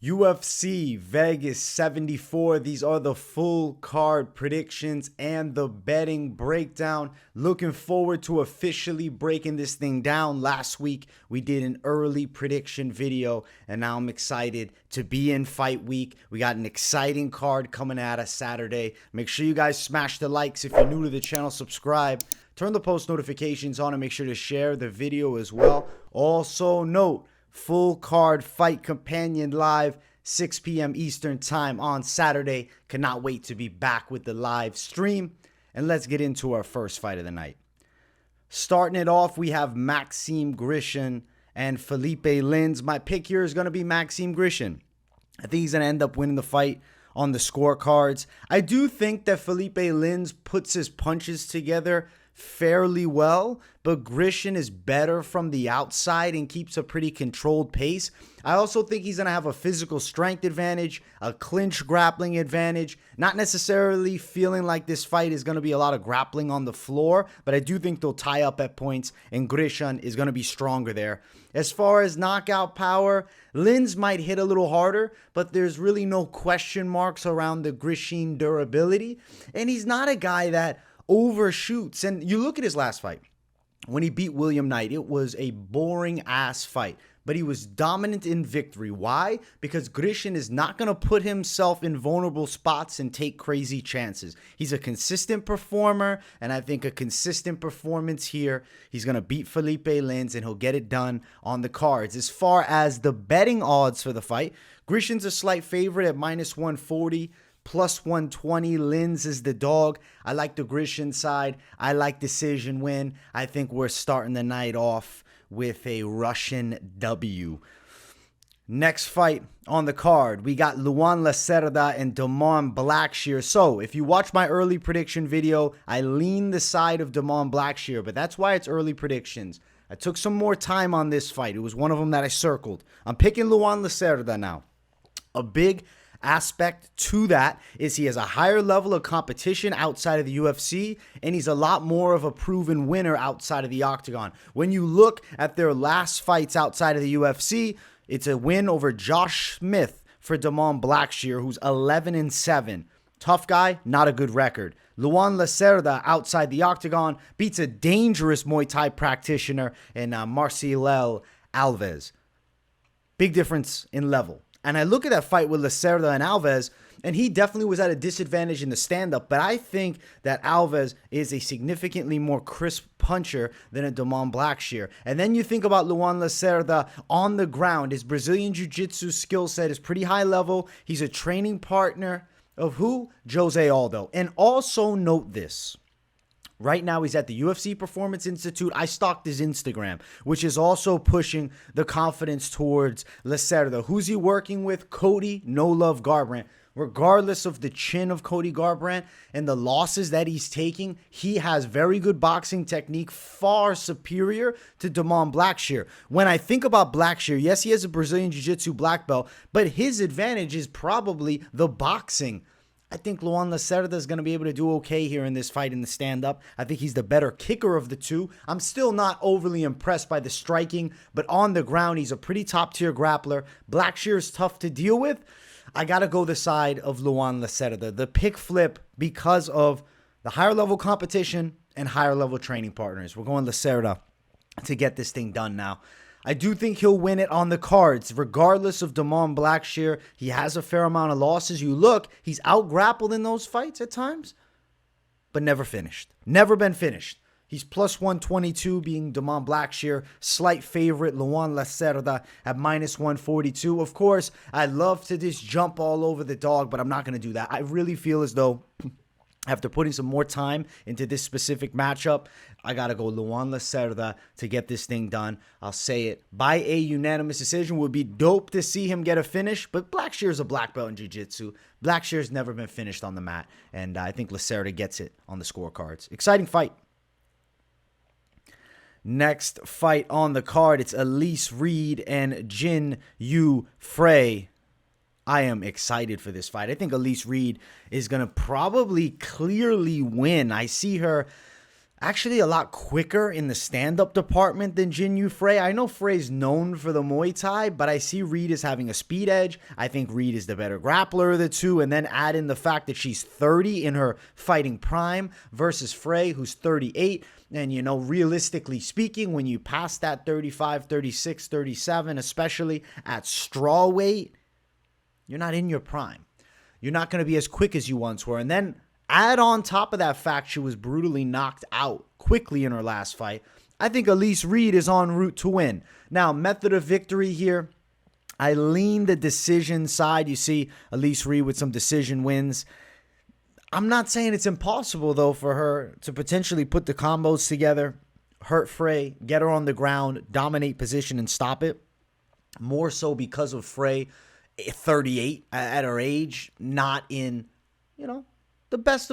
UFC Vegas 74. These are the full card predictions and the betting breakdown. Looking forward to officially breaking this thing down. Last week, we did an early prediction video, and now I'm excited to be in fight week. We got an exciting card coming at us Saturday. Make sure you guys smash the likes. If you're new to the channel, subscribe. Turn the post notifications on and make sure to share the video as well. Also note, full card fight companion live 6 p.m. Eastern time on Saturday. Cannot wait to be back with the live stream. And let's get into our first fight of the night. Starting it off, we have Maxim Grishin and Philipe Lins. My pick here is going to be Maxim Grishin. I think he's going to end up winning the fight on the scorecards. I do think that Philipe Lins puts his punches together fairly well, but Grishin is better from the outside and keeps a pretty controlled pace. I also think he's going to have a physical strength advantage, a clinch grappling advantage. Not necessarily feeling like this fight is going to be a lot of grappling on the floor, but I do think they'll tie up at points, and Grishin is going to be stronger there. As far as knockout power, Lins might hit a little harder, but there's really no question marks around the Grishin durability, and he's not a guy that overshoots. And you look at his last fight when he beat William Knight, it was a boring ass fight, but he was dominant in victory. Why? Because Grishin is not going to put himself in vulnerable spots and take crazy chances. He's a consistent performer, and I think a consistent performance here, he's going to beat Philipe Lins and he'll get it done on the cards. As far as the betting odds for the fight, Grishin's a slight favorite at -140. Plus 120, Lins is the dog. I like the Grishin side. I like decision win. I think we're starting the night off with a Russian W. Next fight on the card, we got Luan Lacerda and Damon Blackshear. So, if you watch my early prediction video, I lean the side of Damon Blackshear, but that's why it's early predictions. I took some more time on this fight. It was one of them that I circled. I'm picking Luan Lacerda now. A big aspect to that is he has a higher level of competition outside of the UFC, and he's a lot more of a proven winner outside of the octagon. When you look at their last fights outside of the UFC, it's a win over Josh Smith for Damon Blackshear, who's 11-7. Tough guy, not a good record. Luan Lacerda outside the octagon beats a dangerous Muay Thai practitioner in Marcelo Alves. Big difference in level. And I look at that fight with Lacerda and Alves, and he definitely was at a disadvantage in the stand-up, but I think that Alves is a significantly more crisp puncher than a Damon Blackshear. And then you think about Luan Lacerda on the ground. His Brazilian Jiu-Jitsu skill set is pretty high level. He's a training partner of who? Jose Aldo. And also note this. Right now, he's at the UFC Performance Institute. I stalked his Instagram, which is also pushing the confidence towards Lacerda. Who's he working with? Cody No Love Garbrandt. Regardless of the chin of Cody Garbrandt and the losses that he's taking, he has very good boxing technique, far superior to Damon Blackshear. When I think about Blackshear, yes, he has a Brazilian Jiu-Jitsu black belt, but his advantage is probably the boxing. I think Luan Lacerda is going to be able to do okay here in this fight in the stand-up. I think he's the better kicker of the two. I'm still not overly impressed by the striking, but on the ground, he's a pretty top-tier grappler. Blackshear is tough to deal with. I got to go the side of Luan Lacerda. The pick flip because of the higher-level competition and higher-level training partners. We're going Lacerda to get this thing done now. I do think he'll win it on the cards. Regardless of Damon Blackshear, he has a fair amount of losses. You look, he's out-grappled in those fights at times, but never finished. Never been finished. He's plus 122 being Damon Blackshear. Slight favorite, Luan Lacerda at -142. Of course, I'd love to just jump all over the dog, but I'm not going to do that. I really feel as though after putting some more time into this specific matchup, I got to go Luan Lacerda to get this thing done. I'll say it. By a unanimous decision. Would be dope to see him get a finish, but Blackshear is a black belt in Jiu-Jitsu. Blackshear's never been finished on the mat, and I think Lacerda gets it on the scorecards. Exciting fight. Next fight on the card, it's Elise Reed and Jinh Frey. I am excited for this fight. I think Elise Reed is going to probably clearly win. I see her actually a lot quicker in the stand-up department than Jinh Frey. I know Frey's known for the Muay Thai, but I see Reed as having a speed edge. I think Reed is the better grappler of the two, and then add in the fact that she's 30 in her fighting prime versus Frey, who's 38. And, you know, realistically speaking, when you pass that 35, 36, 37, especially at straw weight, you're not in your prime. You're not going to be as quick as you once were. And then add on top of that fact she was brutally knocked out quickly in her last fight. I think Elise Reed is en route to win. Now, method of victory here, I lean the decision side. You see Elise Reed with some decision wins. I'm not saying it's impossible, though, for her to potentially put the combos together, hurt Frey, get her on the ground, dominate position, and stop it. More so because of Frey, 38 at her age, not in, you know, the best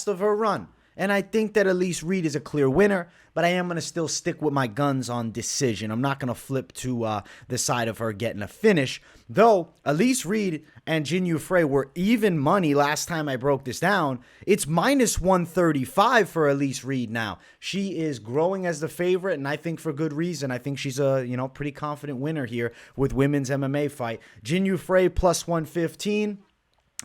of her run. And I think that Elise Reed is a clear winner, but I am going to still stick with my guns on decision. I'm not going to flip to the side of her getting a finish. Though Elise Reed and Jinh Frey were even money last time I broke this down. It's minus 135 for Elise Reed now. She is growing as the favorite, and I think for good reason. I think she's a, you know, pretty confident winner here with women's MMA fight. Jinh Frey plus 115.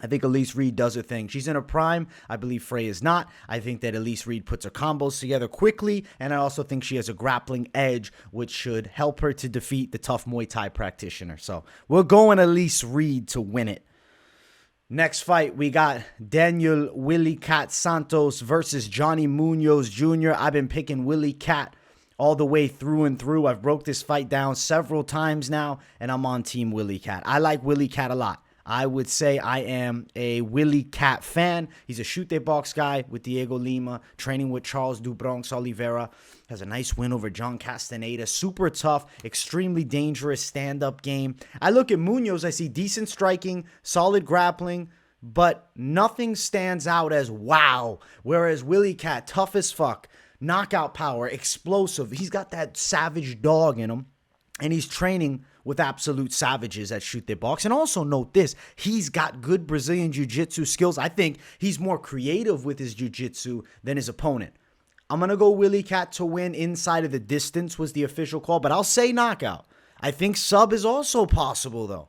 I think Elise Reed does her thing. She's in her prime. I believe Frey is not. I think that Elise Reed puts her combos together quickly, and I also think she has a grappling edge, which should help her to defeat the tough Muay Thai practitioner. So we're going Elise Reed to win it. Next fight, we got Daniel Willie Cat Santos versus Johnny Munoz Jr. I've been picking Willie Cat all the way through and through. I've broke this fight down several times now, and I'm on Team Willie Cat. I like Willie Cat a lot. I would say I am a Willie Cat fan. He's a chute box guy with Diego Lima, training with Charles do Bronx Oliveira. Has a nice win over John Castañeda. Super tough, extremely dangerous stand-up game. I look at Munoz, I see decent striking, solid grappling, but nothing stands out as wow. Whereas Willie Cat, tough as fuck, knockout power, explosive. He's got that savage dog in him, and he's training with absolute savages at Chute Box. And also note this, he's got good Brazilian jiu-jitsu skills. I think he's more creative with his jiu-jitsu than his opponent. I'm going to go Willie Cat to win. Inside of the distance was the official call, but I'll say knockout. I think sub is also possible, though.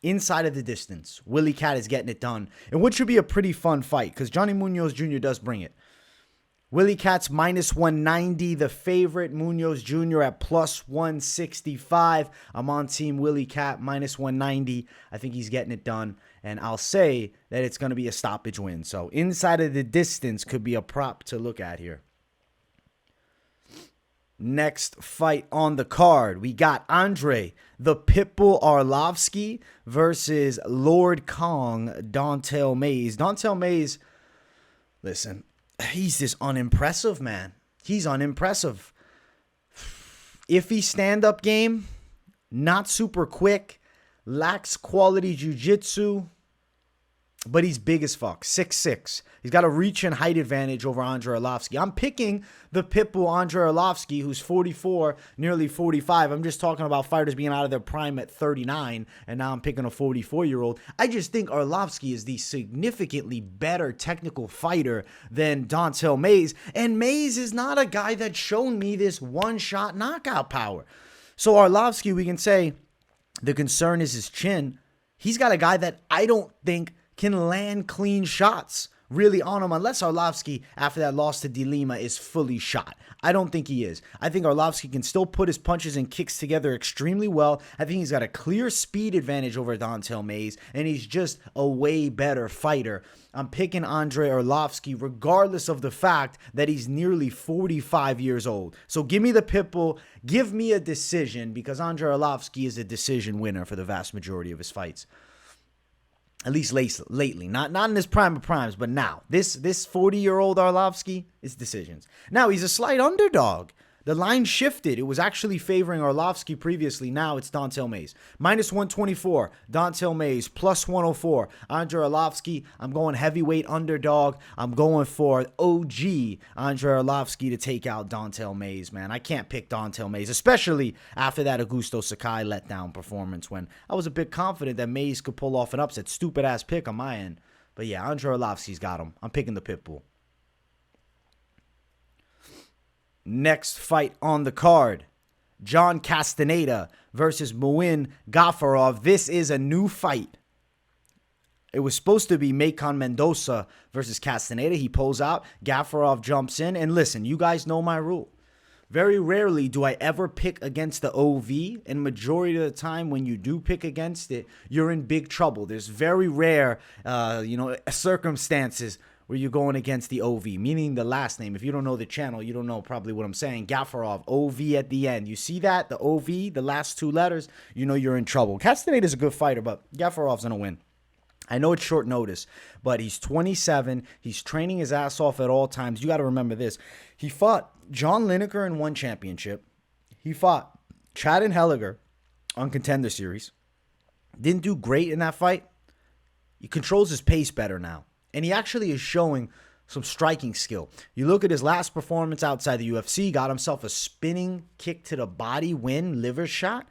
Inside of the distance, Willie Cat is getting it done. And what should be a pretty fun fight, because Johnny Munoz Jr. does bring it. Willie Cat's minus 190, the favorite. Munoz Jr. at plus 165. I'm on Team Willie Cat, minus 190. I think he's getting it done. And I'll say that it's going to be a stoppage win. So inside of the distance could be a prop to look at here. Next fight on the card, we got Andrei, the Pitbull Arlovski versus Lord Kong, Don'Tale Mayes. Don'Tale Mayes, listen, he's just unimpressive, man. He's unimpressive. Iffy stand-up game, not super quick, lacks quality jiu-jitsu, but he's big as fuck, 6'6". He's got a reach and height advantage over Andrei Arlovski. I'm picking the Pitbull Andrei Arlovski, who's 44, nearly 45. I'm just talking about fighters being out of their prime at 39, and now I'm picking a 44-year-old. I just think Arlovski is the significantly better technical fighter than Don'Tale Mayes, and Mayes is not a guy that's shown me this one-shot knockout power. So Arlovski, we can say the concern is his chin. He's got a guy that I don't think can land clean shots really on him, unless Arlovski, after that loss to De Lima, is fully shot. I don't think he is. I think Arlovski can still put his punches and kicks together extremely well. I think he's got a clear speed advantage over Don'Tale Mayes, and he's just a way better fighter. I'm picking Andrei Arlovski regardless of the fact that he's nearly 45 years old. So give me the Pitbull, give me a decision, because Andrei Arlovski is a decision winner for the vast majority of his fights. At least lately. Not in his prime of primes, but now. This 40-year-old Arlovski is decisions. Now, he's a slight underdog. The line shifted. It was actually favoring Arlovski previously. Now it's Don'Tale Mayes. Minus 124, Don'Tale Mayes. Plus 104, Andrei Arlovski. I'm going heavyweight underdog. I'm going for OG Andrei Arlovski to take out Don'Tale Mayes, man. I can't pick Don'Tale Mayes, especially after that Augusto Sakai letdown performance when I was a bit confident that Mayes could pull off an upset. Stupid-ass pick on my end. But yeah, Andrei Arlovski's got him. I'm picking the Pitbull. Next fight on the card, John Castañeda versus Muin Gafurov. This is a new fight. It was supposed to be Macon Mendoza versus Castañeda. He pulls out. Gafurov jumps in. And listen, you guys know my rule. Very rarely do I ever pick against the OV. And majority of the time when you do pick against it, you're in big trouble. There's very rare, circumstances where you're going against the OV, meaning the last name. If you don't know the channel, you don't know probably what I'm saying. Gafurov, OV at the end. You see that? The OV, the last two letters, you know you're in trouble. Castañeda is a good fighter, but Gafurov's going to win. I know it's short notice, but he's 27. He's training his ass off at all times. You got to remember this. He fought John Lineker in one championship. He fought Chad and Helliger on Contender Series. Didn't do great in that fight. He controls his pace better now. And he actually is showing some striking skill. You look at his last performance outside the UFC, got himself a spinning kick to the body win, liver shot.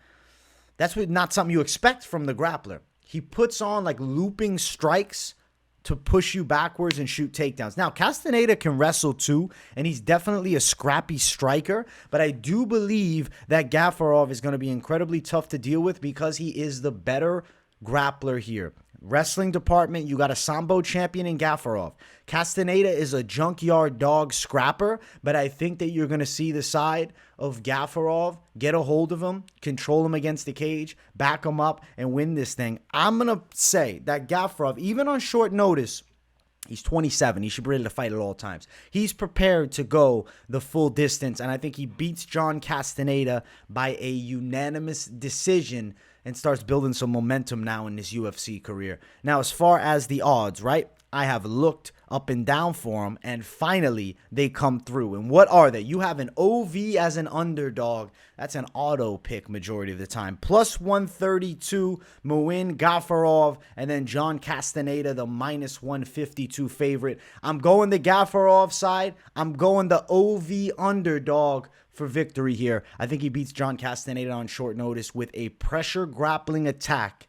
That's not something you expect from the grappler. He puts on like looping strikes to push you backwards and shoot takedowns. Now, Castañeda can wrestle too, and he's definitely a scrappy striker, but I do believe that Gafurov is going to be incredibly tough to deal with because he is the better grappler here. Wrestling department, you got a Sambo champion in Gafurov. Castañeda is a junkyard dog scrapper, but I think that you're going to see the side of Gafurov, get a hold of him, control him against the cage, back him up, and win this thing. I'm going to say that Gafurov, even on short notice, he's 27. He should be ready to fight at all times. He's prepared to go the full distance, and I think he beats John Castañeda by a unanimous decision and starts building some momentum now in his UFC career. Now, as far as the odds, right? I have looked up and down for him, and finally, they come through. And what are they? You have an OV as an underdog. That's an auto pick majority of the time. Plus 132, Muin Gafurov, and then John Castañeda, the minus 152 favorite. I'm going the Gafurov side. I'm going the OV underdog for victory here. I think he beats John Castañeda on short notice with a pressure grappling attack.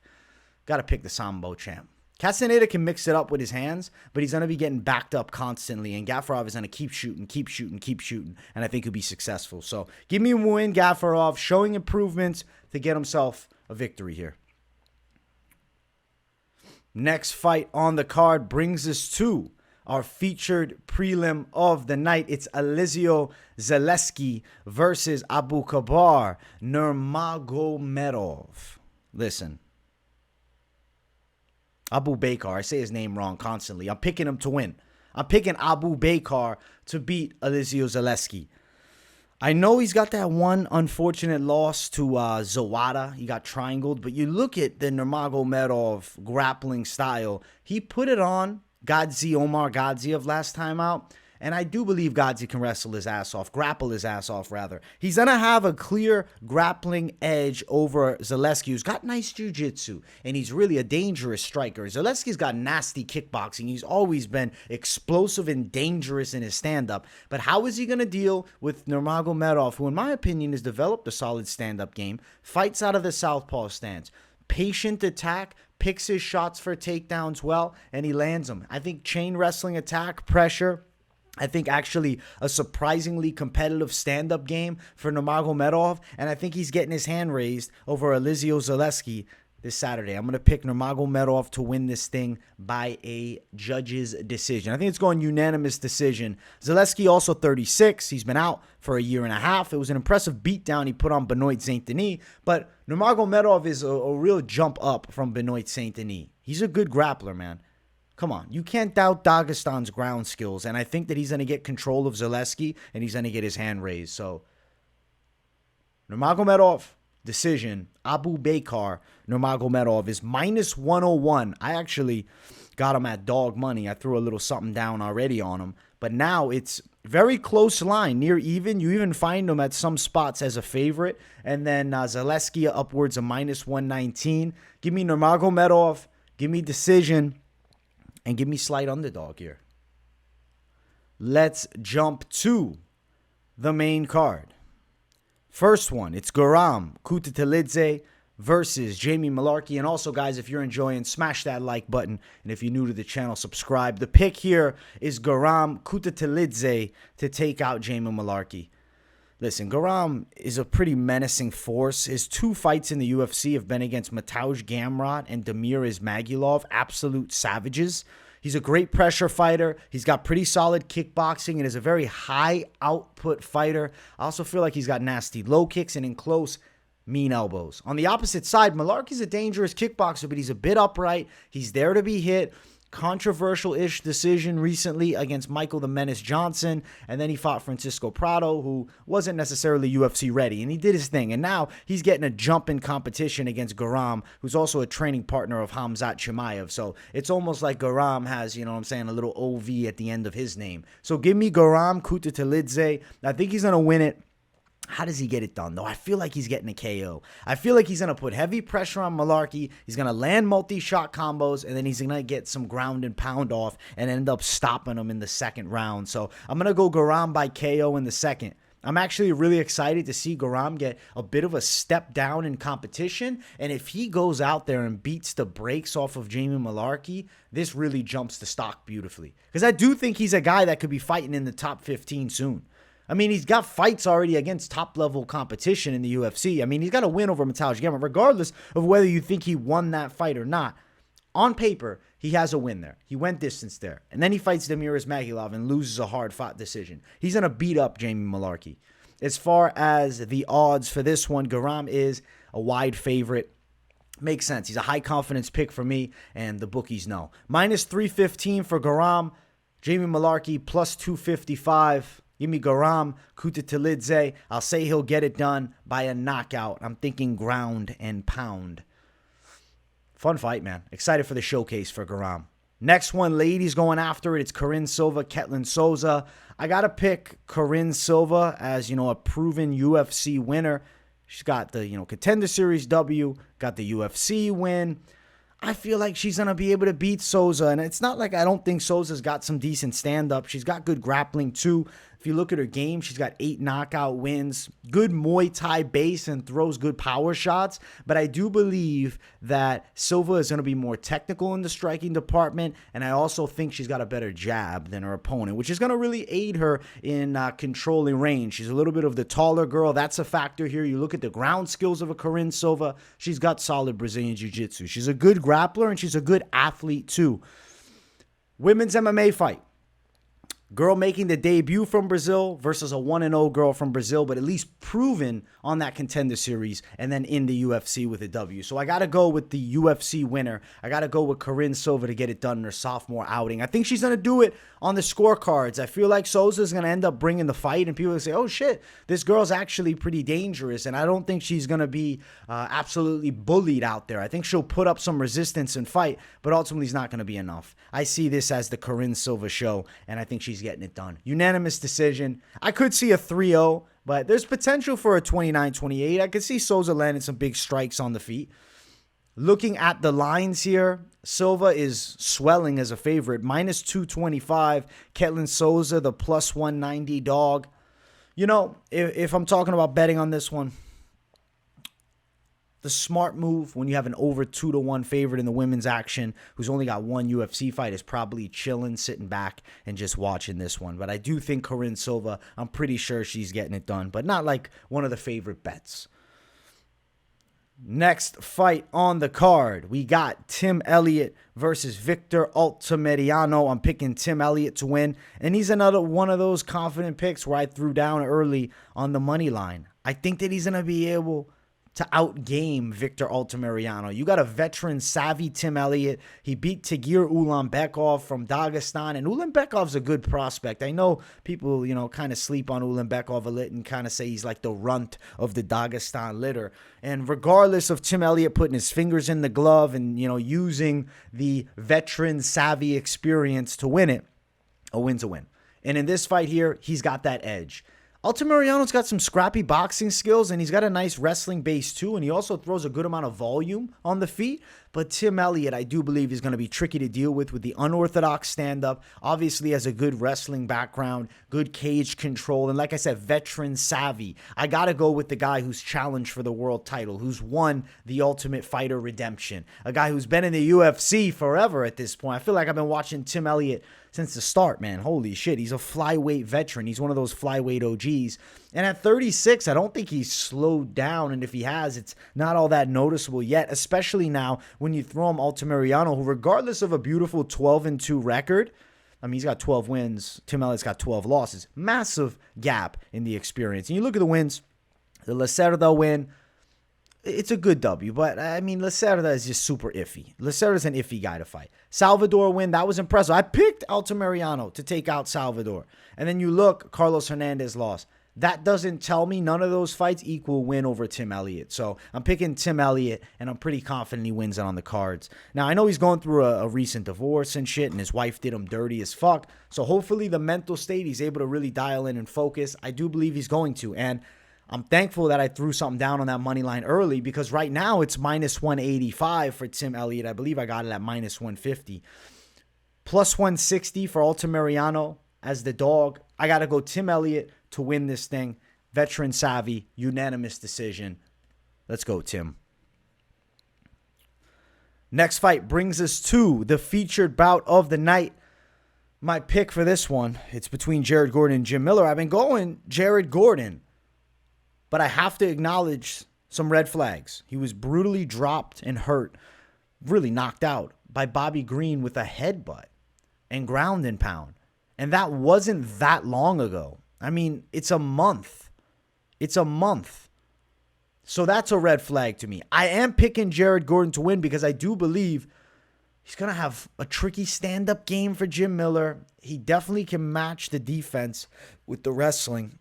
Got to pick the Sambo champ. Castañeda can mix it up with his hands, but he's going to be getting backed up constantly, and Gafurov is going to keep shooting, and I think he'll be successful. So give me Muin Gafurov showing improvements to get himself a victory here. Next fight on the card brings us to our featured prelim of the night. It's Elizeu Zaleski versus Abubakar Nurmagomedov. Listen. Abubakar, I say his name wrong constantly. I'm picking him to win. I'm picking Abubakar to beat Elizeu Zaleski. I know he's got that one unfortunate loss to Zawada. He got triangled. But you look at the Nurmagomedov grappling style. He put it on Omar Gadzhiev last time out. And I do believe Gadzhiev can grapple his ass off rather. He's going to have a clear grappling edge over Zaleski, who's got nice jiu-jitsu, and he's really a dangerous striker. Zaleski's got nasty kickboxing. He's always been explosive and dangerous in his stand-up. But how is he going to deal with Nurmagomedov, who in my opinion has developed a solid stand-up game, fights out of the southpaw stance, patient attack, picks his shots for takedowns well, and he lands them. I think chain wrestling attack, pressure, I think actually a surprisingly competitive stand-up game for Nurmagomedov, and I think he's getting his hand raised over Elizeu Zaleski this Saturday. I'm going to pick Nurmagomedov to win this thing by a judge's decision. I think it's going unanimous decision. Zaleski also 36. He's been out for a year and a half. It was an impressive beatdown he put on Benoit Saint-Denis, but Nurmagomedov is a real jump up from Benoit Saint-Denis. He's a good grappler, man. Come on, you can't doubt Dagestan's ground skills, and I think that he's going to get control of Zaleski, and he's going to get his hand raised. So, Nurmagomedov, decision. Abubakar Nurmagomedov is minus 101. I actually got him at dog money. I threw a little something down already on him, but now it's very close line, near even. You even find him at some spots as a favorite, and then Zaleski upwards of minus 119. Give me Nurmagomedov, give me decision, and give me slight underdog here. Let's jump to the main card. First one, it's Guram Kutateladze versus Jamie Mullarkey. And also, guys, if you're enjoying, smash that like button. And if you're new to the channel, subscribe. The pick here is Guram Kutateladze to take out Jamie Mullarkey. Listen, Guram is a pretty menacing force. His 2 fights in the UFC have been against Mateusz Gamrot and Damir Ismagulov, absolute savages. He's a great pressure fighter. He's got pretty solid kickboxing and is a very high output fighter. I also feel like he's got nasty low kicks and in close, mean elbows. On the opposite side, Mullarkey's a dangerous kickboxer, but he's a bit upright. He's there to be hit. Controversial-ish decision recently against Michael the Menace Johnson, and then he fought Francisco Prado, who wasn't necessarily UFC ready, and he did his thing, and now he's getting a jump in competition against Guram, who's also a training partner of Khamzat Chimaev, so it's almost like Guram has, you know what I'm saying, a little OV at the end of his name. So give me Guram Kutateladze. I think he's going to win it. How does he get it done, though? I feel like he's getting a KO. I feel like he's going to put heavy pressure on Mullarkey. He's going to land multi-shot combos, and then he's going to get some ground and pound off and end up stopping him in the second round. So I'm going to go Guram by KO in the second. I'm actually really excited to see Guram get a bit of a step down in competition. And if he goes out there and beats the brakes off of Jamie Mullarkey, this really jumps the stock beautifully. Because I do think he's a guy that could be fighting in the top 15 soon. I mean, he's got fights already against top-level competition in the UFC. I mean, he's got a win over Mateusz Gamrot, regardless of whether you think he won that fight or not. On paper, he has a win there. He went distance there. And then he fights Damir Ismagulov and loses a hard-fought decision. He's going to beat up Jamie Mullarkey. As far as the odds for this one, Guram is a wide favorite. Makes sense. He's a high-confidence pick for me, and the bookies know. Minus 315 for Guram. Jamie Mullarkey plus 255. Give me Guram Kutateladze. I'll say he'll get it done by a knockout. I'm thinking ground and pound. Fun fight, man. Excited for the showcase for Guram. Next one, ladies going after it. It's Karine Silva, Ketlen Souza. I got to pick Karine Silva as, a proven UFC winner. She's got the, Contender Series W, got the UFC win. I feel like she's going to be able to beat Souza. And it's not like I don't think Souza's got some decent stand-up. She's got good grappling, too. If you look at her game, she's got 8 knockout wins, good Muay Thai base, and throws good power shots. But I do believe that Silva is going to be more technical in the striking department, and I also think she's got a better jab than her opponent, which is going to really aid her in controlling range. She's a little bit of the taller girl. That's a factor here. You look at the ground skills of a Karine Silva. She's got solid Brazilian Jiu-Jitsu. She's a good grappler, and she's a good athlete, too. Women's MMA fight. Girl making the debut from Brazil versus a 1-0 girl from Brazil, but at least proven on that Contender Series and then in the UFC with a W. So I got to go with the UFC winner. I got to go with Karine Silva to get it done in her sophomore outing. I think she's going to do it on the scorecards. I feel like Souza's going to end up bringing the fight, and people will say, oh shit, this girl's actually pretty dangerous, and I don't think she's going to be absolutely bullied out there. I think she'll put up some resistance and fight, but ultimately it's not going to be enough. I see this as the Karine Silva show, and I think she's getting it done. Unanimous decision. I could see a 3-0, but there's potential for a 29-28. I could see Souza landing some big strikes on the feet. Looking at the lines here, Silva is swelling as a favorite. Minus 225. Ketlen Souza, the plus 190 dog. If I'm talking about betting on this one, the smart move when you have an over 2-1 favorite in the women's action who's only got one UFC fight is probably chilling, sitting back, and just watching this one. But I do think Karine Silva, I'm pretty sure she's getting it done, but not like one of the favorite bets. Next fight on the card, we got Tim Elliott versus Victor Altamirano. I'm picking Tim Elliott to win, and he's another one of those confident picks where I threw down early on the money line. I think that he's going to be able to outgame Victor Altamirano. You got a veteran, savvy Tim Elliott. He beat Tagir Ulanbekov from Dagestan, and Ulanbekov's a good prospect. I know people, kind of sleep on Ulanbekov a little and kind of say he's like the runt of the Dagestan litter. And regardless of Tim Elliott putting his fingers in the glove and, using the veteran, savvy experience to win it, a win's a win. And in this fight here, he's got that edge. Altamirano's got some scrappy boxing skills, and he's got a nice wrestling base too, and he also throws a good amount of volume on the feet. But Tim Elliott, I do believe, is going to be tricky to deal with the unorthodox stand-up. Obviously has a good wrestling background, good cage control, and like I said, veteran savvy. I got to go with the guy who's challenged for the world title, who's won the Ultimate Fighter Redemption, a guy who's been in the UFC forever at this point. I feel like I've been watching Tim Elliott since the start, man. Holy shit, he's a flyweight veteran. He's one of those flyweight OGs. And at 36, I don't think he's slowed down. And if he has, it's not all that noticeable yet, especially now when you throw him Altamirano, who regardless of a beautiful 12-2 record, I mean, he's got 12 wins. Tim Elliott's got 12 losses. Massive gap in the experience. And you look at the wins, the Lacerda win, it's a good W, but I mean, Lacerda is just super iffy. Lacerda's an iffy guy to fight. Salvador win, that was impressive. I picked Altamirano to take out Salvador. And then you look, Carlos Hernandez lost. That doesn't tell me none of those fights equal win over Tim Elliott. So I'm picking Tim Elliott, and I'm pretty confident he wins it on the cards. Now, I know he's going through a recent divorce and shit, and his wife did him dirty as fuck. So hopefully the mental state, he's able to really dial in and focus. I do believe he's going to. And I'm thankful that I threw something down on that money line early, because right now it's minus 185 for Tim Elliott. I believe I got it at minus 150. Plus 160 for Altamirano as the dog. I got to go Tim Elliott to win this thing. Veteran savvy, unanimous decision. Let's go, Tim. Next fight brings us to the featured bout of the night. My pick for this one, it's between Jared Gordon and Jim Miller. I've been going Jared Gordon, but I have to acknowledge some red flags. He was brutally dropped and hurt, really knocked out by Bobby Green with a headbutt and ground and pound. And that wasn't that long ago. I mean, it's a month. It's a month. So that's a red flag to me. I am picking Jared Gordon to win because I do believe he's going to have a tricky stand-up game for Jim Miller. He definitely can match the defense with the wrestling.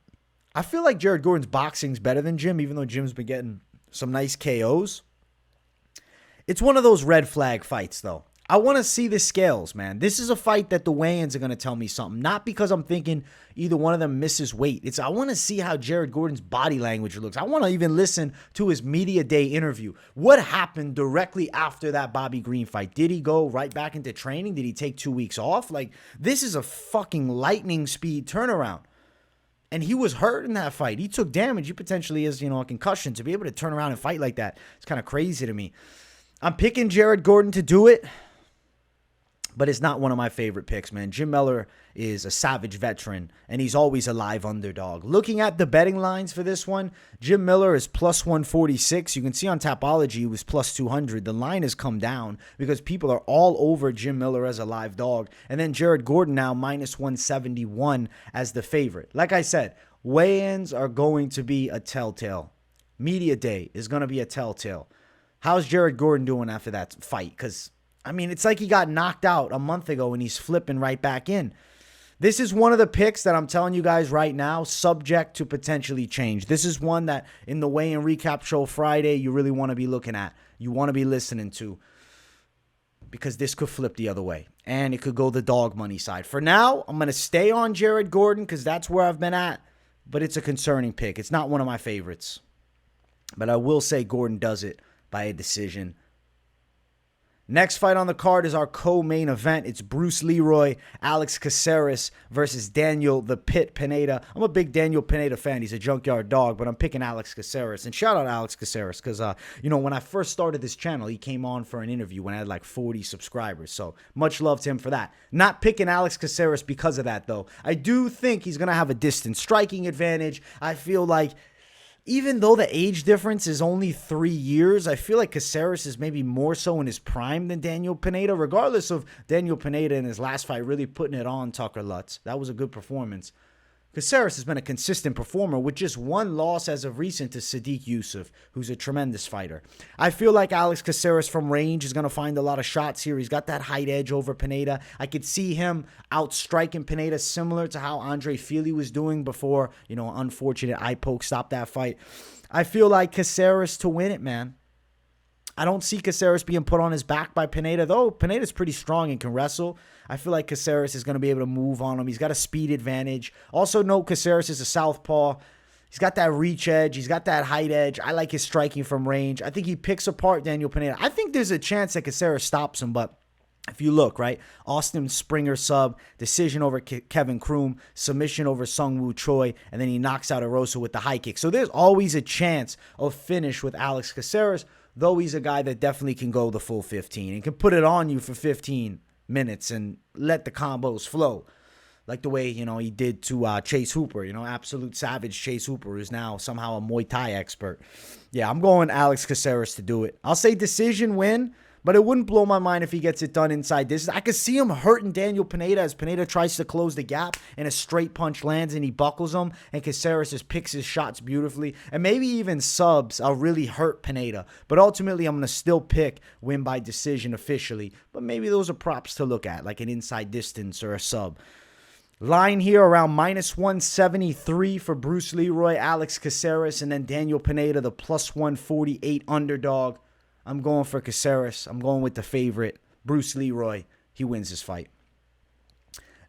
I feel like Jared Gordon's boxing's better than Jim, even though Jim's been getting some nice KOs. It's one of those red flag fights, though. I want to see the scales, man. This is a fight that the weigh-ins are going to tell me something. Not because I'm thinking either one of them misses weight. I want to see how Jared Gordon's body language looks. I want to even listen to his media day interview. What happened directly after that Bobby Green fight? Did he go right back into training? Did he take 2 weeks off? Like, this is a fucking lightning speed turnaround. And he was hurt in that fight. He took damage. He potentially has, a concussion. To be able to turn around and fight like that, it's kind of crazy to me. I'm picking Jared Gordon to do it. But it's not one of my favorite picks, man. Jim Miller is a savage veteran, and he's always a live underdog. Looking at the betting lines for this one, Jim Miller is plus 146. You can see on Tapology he was plus 200. The line has come down because people are all over Jim Miller as a live dog. And then Jared Gordon now minus 171 as the favorite. Like I said, weigh-ins are going to be a telltale. Media day is going to be a telltale. How's Jared Gordon doing after that fight? Because I mean, it's like he got knocked out a month ago and he's flipping right back in. This is one of the picks that I'm telling you guys right now, subject to potentially change. This is one that in the weigh-in recap show Friday, you really want to be looking at. You want to be listening to. Because this could flip the other way. And it could go the dog money side. For now, I'm going to stay on Jared Gordon because that's where I've been at. But it's a concerning pick. It's not one of my favorites. But I will say Gordon does it by a decision. Next fight on the card is our co-main event. It's Bruce Leroy, Alex Caceres versus Daniel the Pit Pineda. I'm a big Daniel Pineda fan. He's a junkyard dog, but I'm picking Alex Caceres. And shout out Alex Caceres because, when I first started this channel, he came on for an interview when I had like 40 subscribers. So much love to him for that. Not picking Alex Caceres because of that, though. I do think he's going to have a distance striking advantage. I feel like even though the age difference is only 3 years, I feel like Caceres is maybe more so in his prime than Daniel Pineda, regardless of Daniel Pineda in his last fight really putting it on Tucker Lutz. That was a good performance. Caceres has been a consistent performer with just one loss as of recent to Sadiq Yusuf, who's a tremendous fighter. I feel like Alex Caceres from range is going to find a lot of shots here. He's got that height edge over Pineda. I could see him outstriking Pineda similar to how Andrei Fili was doing before, unfortunate eye poke stopped that fight. I feel like Caceres to win it, man. I don't see Caceres being put on his back by Pineda, though Pineda's pretty strong and can wrestle. I feel like Caceres is going to be able to move on him. He's got a speed advantage. Also note Caceres is a southpaw. He's got that reach edge. He's got that height edge. I like his striking from range. I think he picks apart Daniel Pineda. I think there's a chance that Caceres stops him, but if you look, right, Austin Springer sub, decision over Kevin Kroom, submission over Sungwoo Choi, and then he knocks out Erosa with the high kick. So there's always a chance of finish with Alex Caceres, though he's a guy that definitely can go the full 15 and can put it on you for 15 minutes and let the combos flow. Like the way, you know, he did to Chase Hooper, you know, absolute savage Chase Hooper, who's now somehow a Muay Thai expert. Yeah, I'm going Alex Caceres to do it. I'll say decision win, but it wouldn't blow my mind if he gets it done inside distance. I could see him hurting Daniel Pineda as Pineda tries to close the gap and a straight punch lands and he buckles him, and Caceres just picks his shots beautifully. And maybe even subs will really hurt Pineda. But ultimately, I'm going to still pick win by decision officially. But maybe those are props to look at, like an inside distance or a sub. Line here around -173 for Bruce Leroy, Alex Caceres, and then Daniel Pineda, the +148 underdog. I'm going for Caceres. I'm going with the favorite, Bruce Leroy. He wins this fight.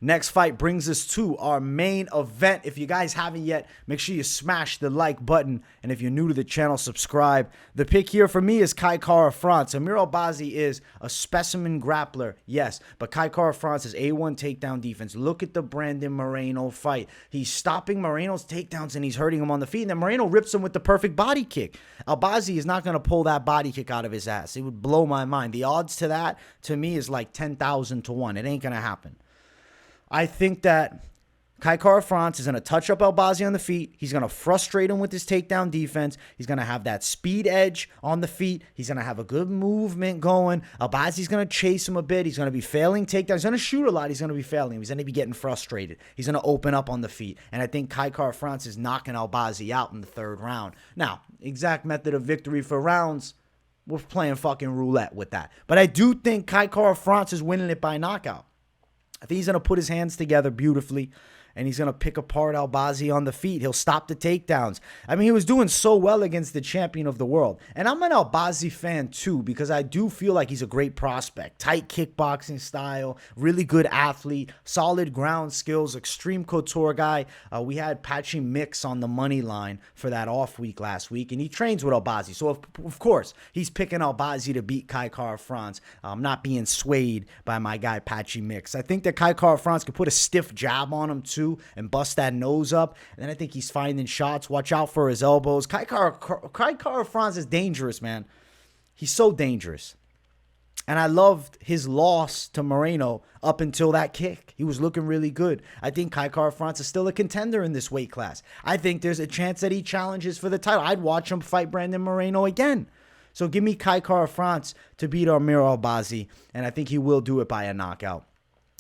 Next fight brings us to our main event. If you guys haven't yet, make sure you smash the like button. And if you're new to the channel, subscribe. The pick here for me is Kai Kara-France. Amir Albazi is a specimen grappler, yes. But Kai Kara-France is A1 takedown defense. Look at the Brandon Moreno fight. He's stopping Moreno's takedowns and he's hurting him on the feet. And then Moreno rips him with the perfect body kick. Albazi is not going to pull that body kick out of his ass. It would blow my mind. The odds to that, to me, is like 10,000 to 1. It ain't going to happen. I think that Kai Kara-France is going to touch up Albazi on the feet. He's going to frustrate him with his takedown defense. He's going to have that speed edge on the feet. He's going to have a good movement going. Albazi's going to chase him a bit. He's going to be failing takedowns. He's going to shoot a lot. He's going to be failing. He's going to be getting frustrated. He's going to open up on the feet. And I think Kai Kara-France is knocking Albazi out in the third round. Now, exact method of victory for rounds, we're playing fucking roulette with that. But I do think Kai Kara-France is winning it by knockout. I think he's going to put his hands together beautifully, and he's going to pick apart Albazi on the feet. He'll stop the takedowns. I mean, he was doing so well against the champion of the world. And I'm an Albazi fan too, because I do feel like he's a great prospect. Tight kickboxing style, really good athlete, solid ground skills, extreme couture guy. We had Patchy Mix on the money line for that off week last week, and he trains with Albazi. So, of course, he's picking Albazi to beat Kai Kara-France. I'm not being swayed by my guy Patchy Mix. I think that Kai Kara-France could put a stiff jab on him too, and bust that nose up. And then I think he's finding shots. Watch out for his elbows. Kai Kara-France is dangerous, man. He's so dangerous. And I loved his loss to Moreno up until that kick. He was looking really good. I think Kai Kara-France is still a contender in this weight class. I think there's a chance that he challenges for the title. I'd watch him fight Brandon Moreno again. So give me Kai Kara-France to beat Amir Albazi, and I think he will do it by a knockout.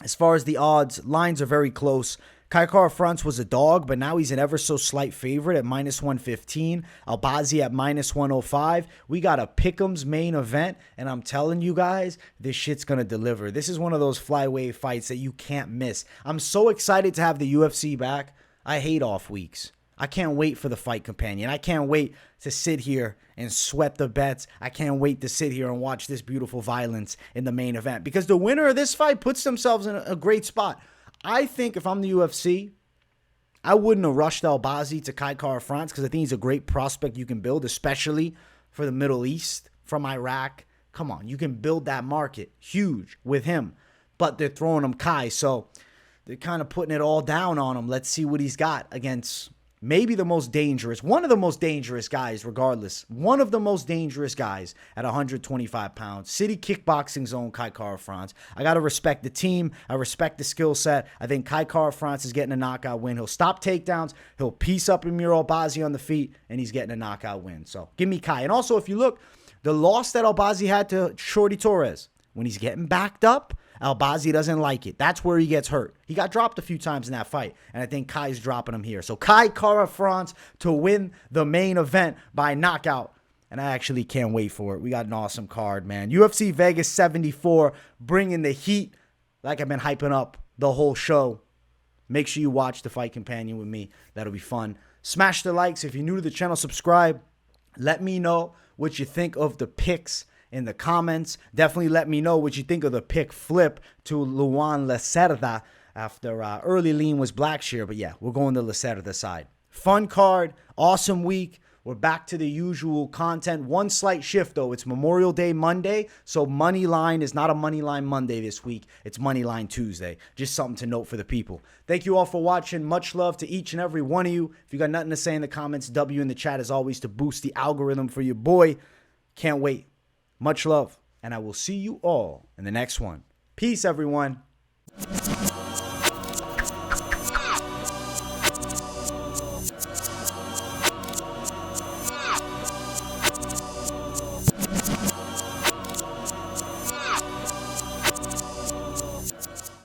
As far as the odds, lines are very close. Kai Kara-France was a dog, but now he's an ever so slight favorite at -115. Albazi at -105. We got a Pick'em's main event, and I'm telling you guys, this shit's going to deliver. This is one of those flyweight fights that you can't miss. I'm so excited to have the UFC back. I hate off weeks. I can't wait for the fight companion. I can't wait to sit here and sweat the bets. I can't wait to sit here and watch this beautiful violence in the main event, because the winner of this fight puts themselves in a great spot. I think if I'm the UFC, I wouldn't have rushed Albazi to Kai Kara-France, because I think he's a great prospect you can build, especially for the Middle East, from Iraq. Come on, you can build that market huge with him. But they're throwing him Kai, so they're kind of putting it all down on him. Let's see what he's got against maybe the most dangerous, one of the most dangerous guys regardless, one of the most dangerous guys at 125 pounds. City Kickboxing Zone, Kai Kara-France. I got to respect the team. I respect the skill set. I think Kai Kara-France is getting a knockout win. He'll stop takedowns. He'll piece up Amir Albazi on the feet, and he's getting a knockout win. So give me Kai. And also, if you look, the loss that Albazi had to Shorty Torres, when he's getting backed up, Albazi doesn't like it. That's where he gets hurt. He got dropped a few times in that fight, and I think Kai's dropping him here. So Kai Kara-France to win the main event by knockout, and I actually can't wait for it. We got an awesome card, man. UFC Vegas 74, bringing the heat like I've been hyping up the whole show. Make sure you watch the fight companion with me. That'll be fun. Smash the likes. If you're new to the channel, subscribe. Let me know what you think of the picks in the comments. Definitely let me know what you think of the pick flip to Luan Lacerda after early lean was Blackshear. But yeah, we're going to Lacerda side. Fun card. Awesome week. We're back to the usual content. One slight shift, though. It's Memorial Day Monday, so Money Line is not a Money Line Monday this week. It's Money Line Tuesday. Just something to note for the people. Thank you all for watching. Much love to each and every one of you. If you got nothing to say in the comments, W in the chat as always to boost the algorithm for your boy. Can't wait. Much love, and I will see you all in the next one. Peace, everyone.